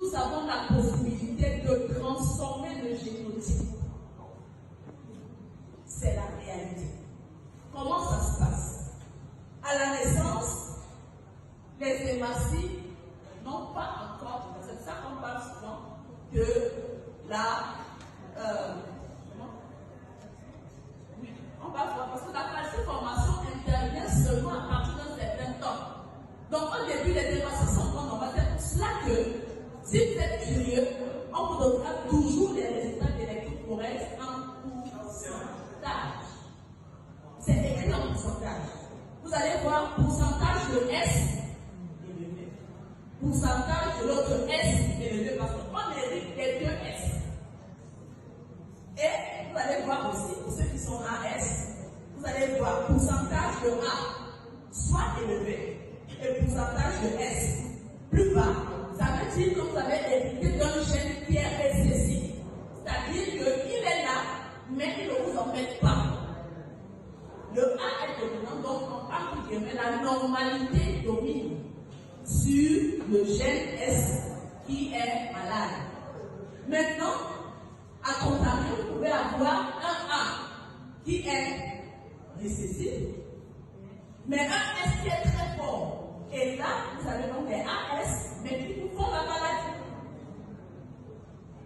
nous avons la possibilité de transformer le génotype. C'est la réalité. Comment ça se passe? À la naissance, les hématies n'ont pas encore, c'est ça qu'on parle souvent de la on va voir parce que la falsification intervient seulement à partir d'un certain temps. Donc au début, les hématies sont pas normales. C'est pour cela que si vous êtes curieux, on vous donnera toujours les résultats d'électrophorèse en pourcentage. C'est écrit en pourcentage. Vous allez voir pourcentage de S élevé. Pourcentage de l'autre S élevé parce qu'on hérite des deux S. Et vous allez voir aussi, pour ceux qui sont AS, vous allez voir pourcentage de A soit élevé et pourcentage de S plus bas. Ça veut dire que vous avez hérité d'un gène qui est récessif. C'est-à-dire qu'il est là, mais il ne vous emmène pas. Le A est dominant, donc on parle de la normalité domine sur le gène S qui est malade. Maintenant, à contrario, vous pouvez avoir un A qui est récessif, mais un S qui est très fort. Et là, vous avez donc des AS, mais qui vous font la maladie.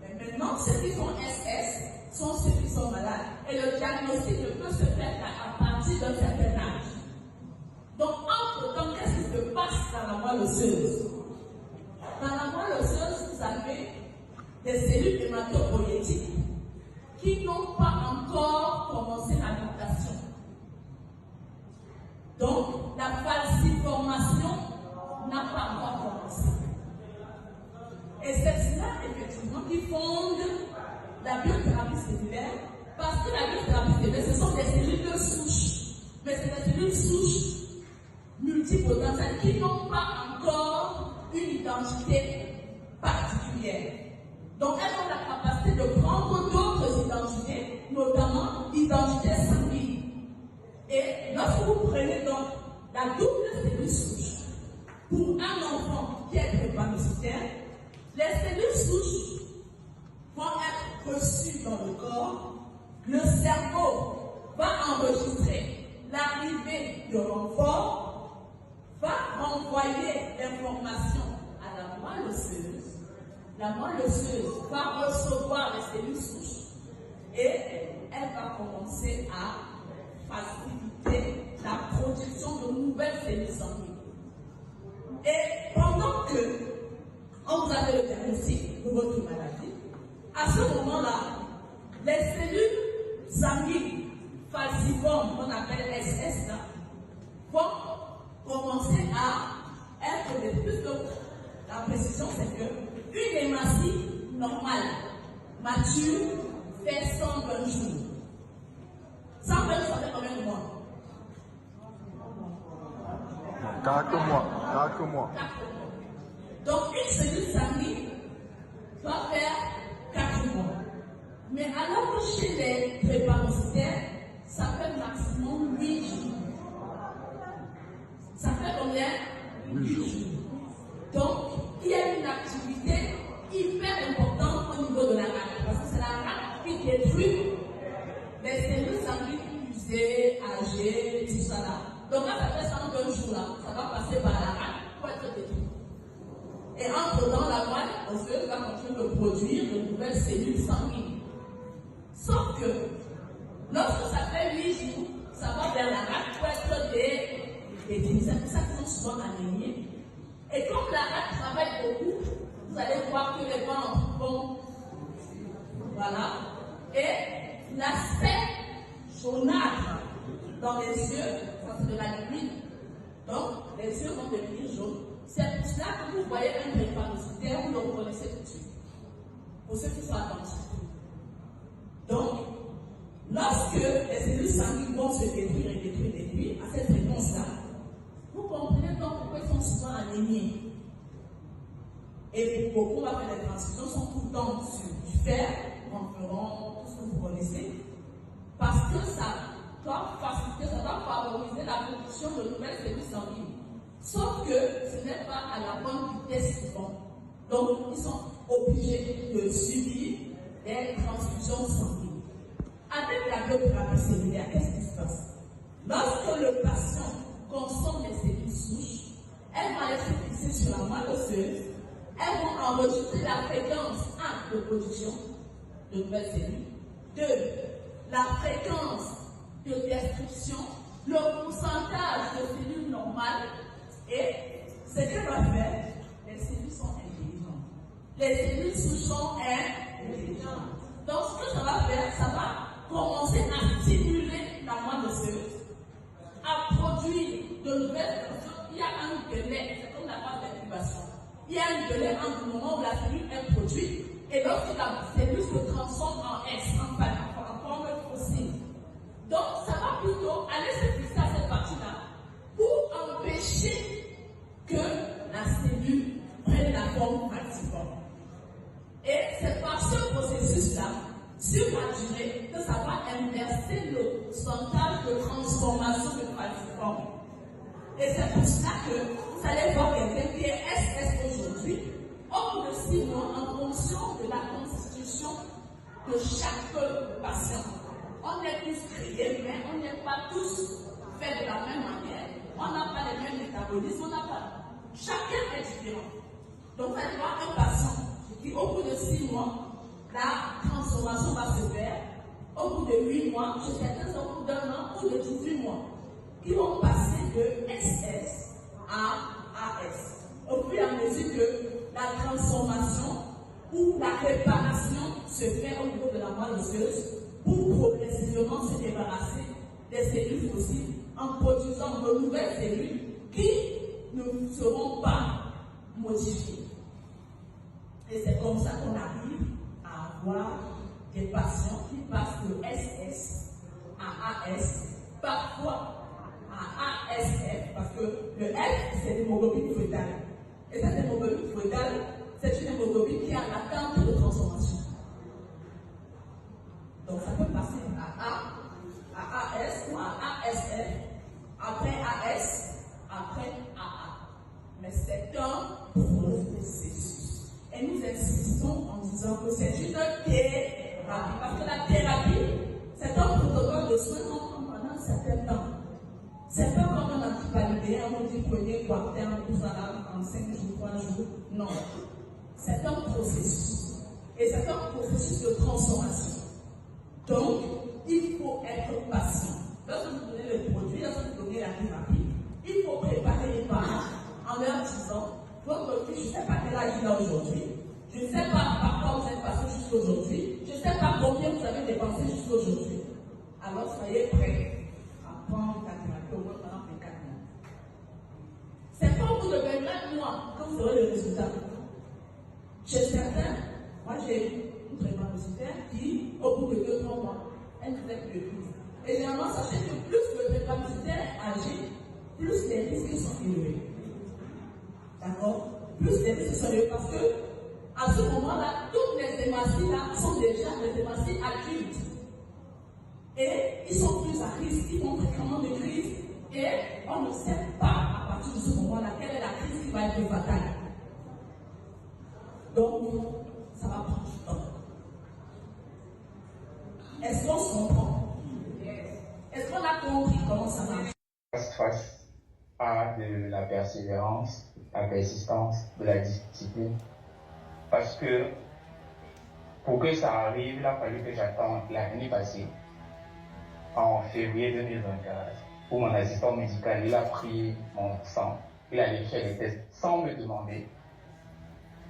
Mais maintenant, ceux qui sont SS sont ceux qui sont malades. Et le diagnostic ne peut se faire qu'à partir d'un certain âge. Donc, entre-temps, qu'est-ce qui se passe dans la moelle osseuse? Dans la moelle osseuse, vous avez des cellules hématopoïétiques qui n'ont pas encore commencé la mutation. Donc, la falsiformation n'a pas encore commencé. Et c'est cela, effectivement, qui fonde la biothérapie cellulaire, parce que la biothérapie cellulaire, ce sont des cellules de souche, mais c'est des cellules souches multipotentielles qui n'ont pas encore une identité particulière. Donc, elles ont la capacité de prendre d'autres identités, notamment l'identité sanguine. Et lorsque vous prenez donc la double cellule souche pour un enfant qui est drépanocytaire, les cellules souches vont être reçues dans le corps, le cerveau va enregistrer l'arrivée de renfort, va renvoyer l'information à la moelle osseuse. La moelle osseuse va recevoir les cellules souches et elle va commencer à faciliter la production de nouvelles cellules sanguines. Et pendant que on vous avez le diagnostic de votre maladie, à ce moment-là, les cellules sanguines falciformes, qu'on appelle SS, là, vont commencer à être de plus de. La précision, c'est que une hématie normale, mature, fait 120 jours. 120 jours, ça fait combien de mois? 4 mois. 4 mois. Donc, une cellule sanguine doit faire 4 mois. Mais alors que chez les drépanocytaires, ça fait maximum 8 jours. Ça fait combien? 8 jours. Donc, il y a une activité hyper importante au niveau de la rate, parce que c'est la rate qui détruit les cellules sanguines usées, âgées, tout ça là. Donc là, ça fait 120 jours là, ça va passer par la rate pour être détruit. Et entre-temps, la moelle osseuse va continuer de produire de nouvelles cellules sanguines. Sauf que, lorsque ça fait 8 jours, ça va vers la rate pour être détruit. C'est pour ça qu'ils sont souvent anémiés. Et comme la rate travaille beaucoup, vous allez voir que les ventres vont. Voilà. Et l'aspect jaunâtre dans les yeux, ça c'est de la liquide. Donc, les yeux vont devenir jaunes. C'est pour cela que vous voyez un drépanocytaire, vous le reconnaissez tout de suite. Pour ceux qui sont attentifs. Donc, lorsque les cellules sanguines vont se détruire, à cette fréquence-là, vous comprenez donc pourquoi ils sont souvent anémiés. Et beaucoup, on va faire des transfusions, sont tout le temps sur du fer, environ, tout ce que vous connaissez, parce que ça doit faciliter, ça doit favoriser la production de nouvelles cellules sanguines. Sauf que ce n'est pas à la bonne vitesse qu'ils vont. Donc, ils sont obligés de subir des transfusions sanguines. Avec la biothérapie cellulaire, qu'est-ce qui se passe? Lorsque le patient consomme les cellules souches, elles vont être fixées sur la moelle osseuse, elles vont enregistrer la fréquence 1 de production de nouvelles cellules, 2 la fréquence de destruction, le pourcentage de cellules normales, et ce qu'elle va faire, les cellules sont intelligentes. Les cellules souches sont intelligentes. Donc ce que ça va faire, ça va commencer à stimuler la moelle osseuse, à produire de nouvelles fonctions. Il y a un délai, c'est comme la phase d'incubation. Il y a un délai entre le moment où la cellule est produite et lorsque la cellule se transforme en S, en forme fossile. Donc, ça va plutôt aller se fixer à cette partie-là pour empêcher que la cellule prenne la forme falciforme. Et c'est par ce processus-là, sur la durée, que ça va inverser le pourcentage de transformation de falciforme. Et c'est pour cela que vous allez voir quelqu'un qui est SS aujourd'hui, au bout de 6 mois, en fonction de la constitution de chaque patient. On est tous créés, mais on n'est pas tous faits de la même manière. On n'a pas les mêmes métabolismes, on n'a pas. Chacun est différent. Donc, vous allez voir un patient qui, au bout de 6 mois, la transformation va se faire. Au bout de 8 mois, chez certains, au bout d'un an ou de 18 mois, qui vont passer de SS à AS. Au fur et à mesure que la transformation ou la réparation se fait au niveau de la moelle osseuse pour progressivement se débarrasser des cellules fossiles en produisant de nouvelles cellules qui ne seront pas modifiées. Et c'est comme ça qu'on arrive à avoir des patients qui passent de SS à AS, parfois à ASF, parce que le F, c'est l'hémoglobine foetale. Et cette hémoglobine foetale, c'est une hémoglobine qui est en attente de transformation. Donc ça peut passer à AS ou à ASF, après AS, après AA. Mais c'est un processus. Et nous insistons en disant que c'est une thérapie. Parce que la thérapie, c'est un protocole de soins qu'on prend pendant un certain temps. C'est pas comme un antipaludéen, on dit prenez quartaine, tout ça là, en 5 jours, 3 jours. Non. C'est un processus. Et c'est un processus de transformation. Donc, il faut être patient. Lorsque vous donnez le produit, lorsque vous donnez la thérapie, il faut préparer les parents en leur disant, votre fille, je ne sais pas quel âge il a aujourd'hui, je ne sais pas par quoi vous êtes passé jusqu'aujourd'hui, je ne sais pas combien vous avez dépensé jusqu'aujourd'hui. Alors, soyez prêts à prendre la thérapie au moins pendant 24 mois. C'est pas au bout de 24 mois que vous aurez le résultat. Chez certains, moi j'ai une prématuritaire qui, au bout de 2-3 mois, elle ne fait plus de crise. Et généralement, sachez que plus le prématuritaire agit, plus les risques sont élevés. D'accord? Plus les risques sont élevés parce que, à ce moment-là, toutes les hématies là sont déjà des hématies adultes. Et ils sont plus à risque, ils font fréquemment des crises. Et on ne sait pas, à partir de ce moment-là, quelle est la crise qui va être fatale. Donc, ça va prendre du temps. Est-ce qu'on se comprend? Est-ce qu'on a compris comment ça marche? Face à de la persévérance, la persistance, de la discipline. Parce que pour que ça arrive, il a fallu que j'attende l'année passée, en février 2024, où mon assistant médical, il a pris mon sang, il a allé faire les tests sans me demander.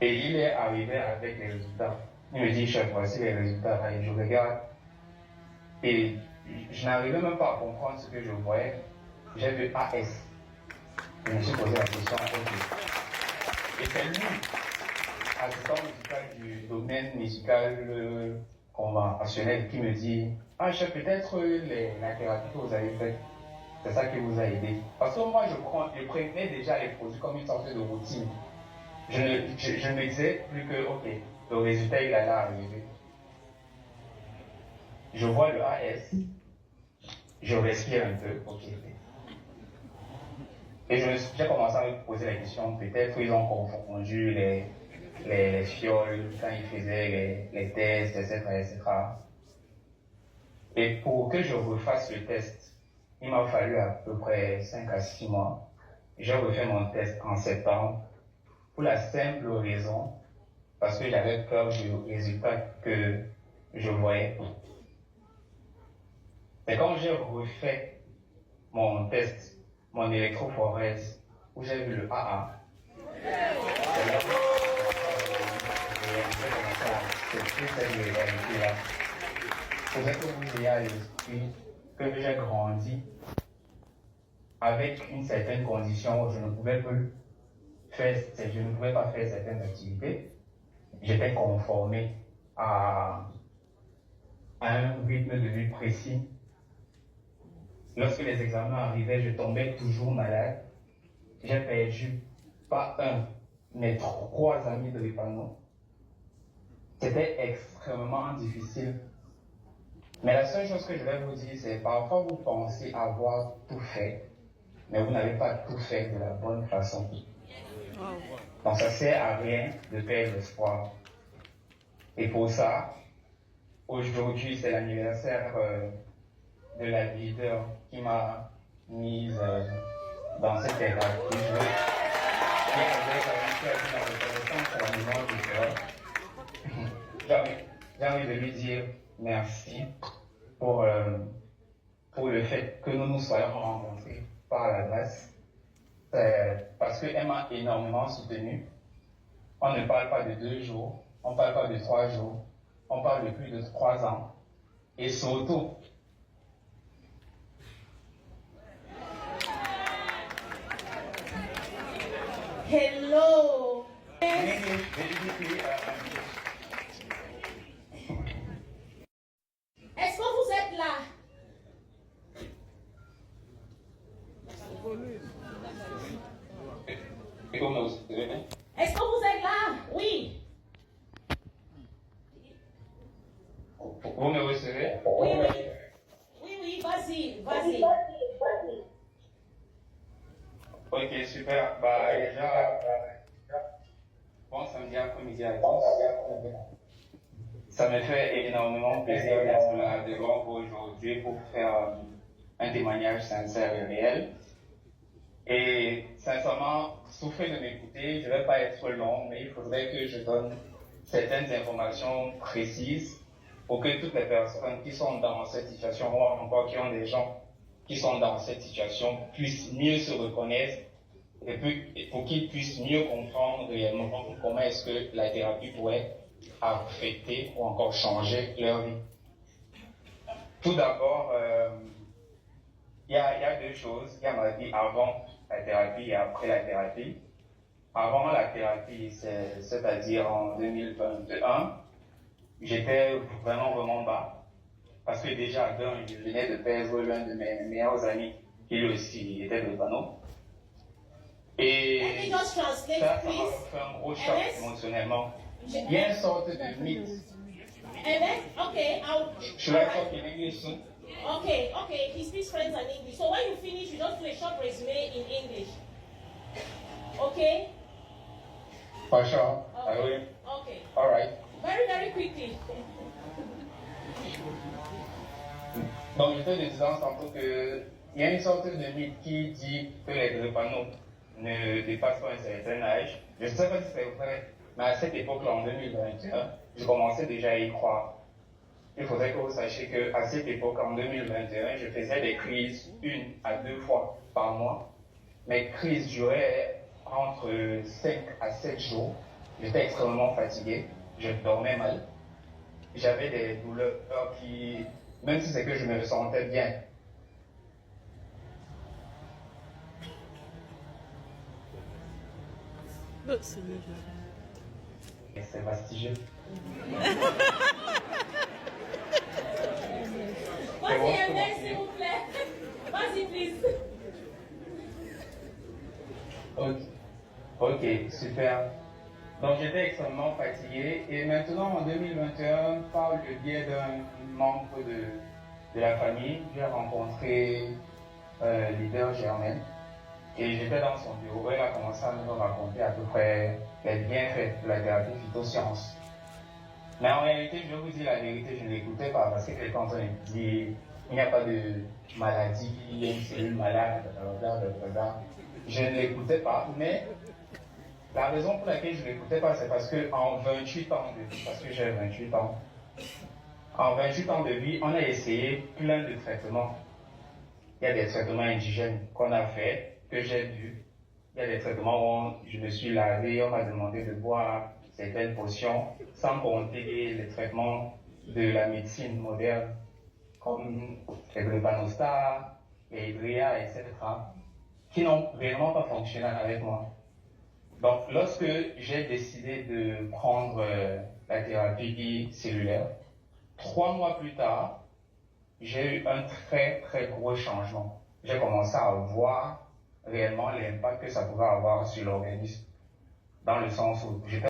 Et il est arrivé avec les résultats. Il me dit, chef, voici les résultats. Et je regarde. Et je n'arrivais même pas à comprendre ce que je voyais. J'ai vu AS. Je me suis posé la question à lui. Et c'est lui, assistant médical du domaine médical conventionnel, qui me dit, ah chef, peut-être la thérapie que vous avez faite, c'est ça qui vous a aidé. Parce que moi, je prenais déjà les produits comme une sorte de routine. Je ne me disais plus que, ok, le résultat, il allait arriver. Je vois le AS, je respire un peu, ok. Et j'ai commencé à me poser la question, peut-être ils ont confondu les fioles, quand il faisait les tests, etc., etc. Et pour que je refasse le test, il m'a fallu à peu près 5 à 6 mois. J'ai refait mon test en septembre pour la simple raison parce que j'avais peur du résultat que je voyais. C'est quand j'ai refait mon test, mon électrophorèse, où j'ai vu le AA. C'est plus cette réalité-là. C'est vrai que vous ayez à l'esprit que j'ai grandi avec une certaine condition où je ne pouvais pas faire certaines activités. J'étais conformé à un rythme de vie précis. Lorsque les examens arrivaient, je tombais toujours malade. J'ai perdu pas un, mais 3 amis de l'épanoui. C'était extrêmement difficile. Mais la seule chose que je vais vous dire, c'est parfois vous pensez avoir tout fait, mais vous n'avez pas tout fait de la bonne façon. Donc ça ne sert à rien de perdre l'espoir. Et pour ça, aujourd'hui, c'est l'anniversaire de la leader qui m'a mise dans cette étape. J'ai envie de lui dire merci pour le fait que nous nous soyons rencontrés par la grâce. Parce qu'elle m'a énormément soutenu. On ne parle pas de 2 jours, on ne parle pas de 3 jours, on parle de plus de 3 ans. Et surtout, Hello. Est-ce que vous êtes là? Est-ce que vous êtes là? Oui. vous me recevez? Oui, oui. Oui, oui, vas-y, vas-y. Ok, super. Bah, déjà, bon samedi après-midi à tous. Ça me fait énormément plaisir d'être là devant vous aujourd'hui pour faire un témoignage sincère et réel. Et sincèrement, souffrez de m'écouter, je ne vais pas être long, mais il faudrait que je donne certaines informations précises pour que toutes les personnes qui sont dans cette situation, ou encore qui ont des gens qui sont dans cette situation, puissent mieux se reconnaître et puis pour qu'ils puissent mieux comprendre réellement comment est-ce que la thérapie pourrait affecter ou encore changer leur vie. Tout d'abord, il y a 2 choses. Il y a ma vie avant la thérapie et après la thérapie. Avant la thérapie, c'est-à-dire en 2021, j'étais vraiment bas. Parce que déjà, je venais de perdre l'un de mes meilleurs amis, qui lui aussi était de panneau. Et ça m'a fait un gros choc émotionnellement. Il y a une sorte de mythe. Okay, Should I talk in English soon? Okay, he speaks French and English. So when you finish, you just do a short resume in English. Okay? For sure, I will. Okay. All right. Very quickly. Donc, je te disais tantôt qu'il y a une sorte de mythe qui dit que les drépanots ne dépassent pas un certain âge. Je ne sais pas si c'est vrai, mais à cette époque-là, en 2021, je commençais déjà à y croire. Il faudrait que vous sachiez qu'à cette époque, en 2021, je faisais des crises 1 à 2 fois par mois. Mes crises duraient entre 5 à 7 jours. J'étais extrêmement fatigué, je dormais mal. J'avais des douleurs qui, même si c'est que je me ressentais bien, c'est fastidieux. Vas-y, Emel, s'il vous plaît. Vas-y, please. Ok, super. Donc j'étais extrêmement fatigué et maintenant en 2021, par le biais d'un membre de la famille, j'ai rencontré leader Germaine et j'étais dans son bureau. Elle a commencé à nous raconter à peu près les bienfaits de la thérapie phytosciences. Mais en réalité, je vais vous dire la vérité, je ne l'écoutais pas parce que quand on dit il n'y a pas de maladie, il y a une cellule malade, je ne l'écoutais pas, mais la raison pour laquelle je ne l'écoutais pas, c'est parce qu'en 28 ans de vie, parce que j'ai 28 ans, en 28 ans de vie, on a essayé plein de traitements. Il y a des traitements indigènes qu'on a fait, que j'ai vus. Il y a des traitements où je me suis lavé, on m'a demandé de boire certaines potions, sans compter les traitements de la médecine moderne, comme les Glepanostar, les Hydrea, etc., qui n'ont vraiment pas fonctionné avec moi. Donc, lorsque j'ai décidé de prendre la thérapie cellulaire, 3 mois plus tard, j'ai eu un très très gros changement. J'ai commencé à voir réellement l'impact que ça pouvait avoir sur l'organisme, dans le sens où j'étais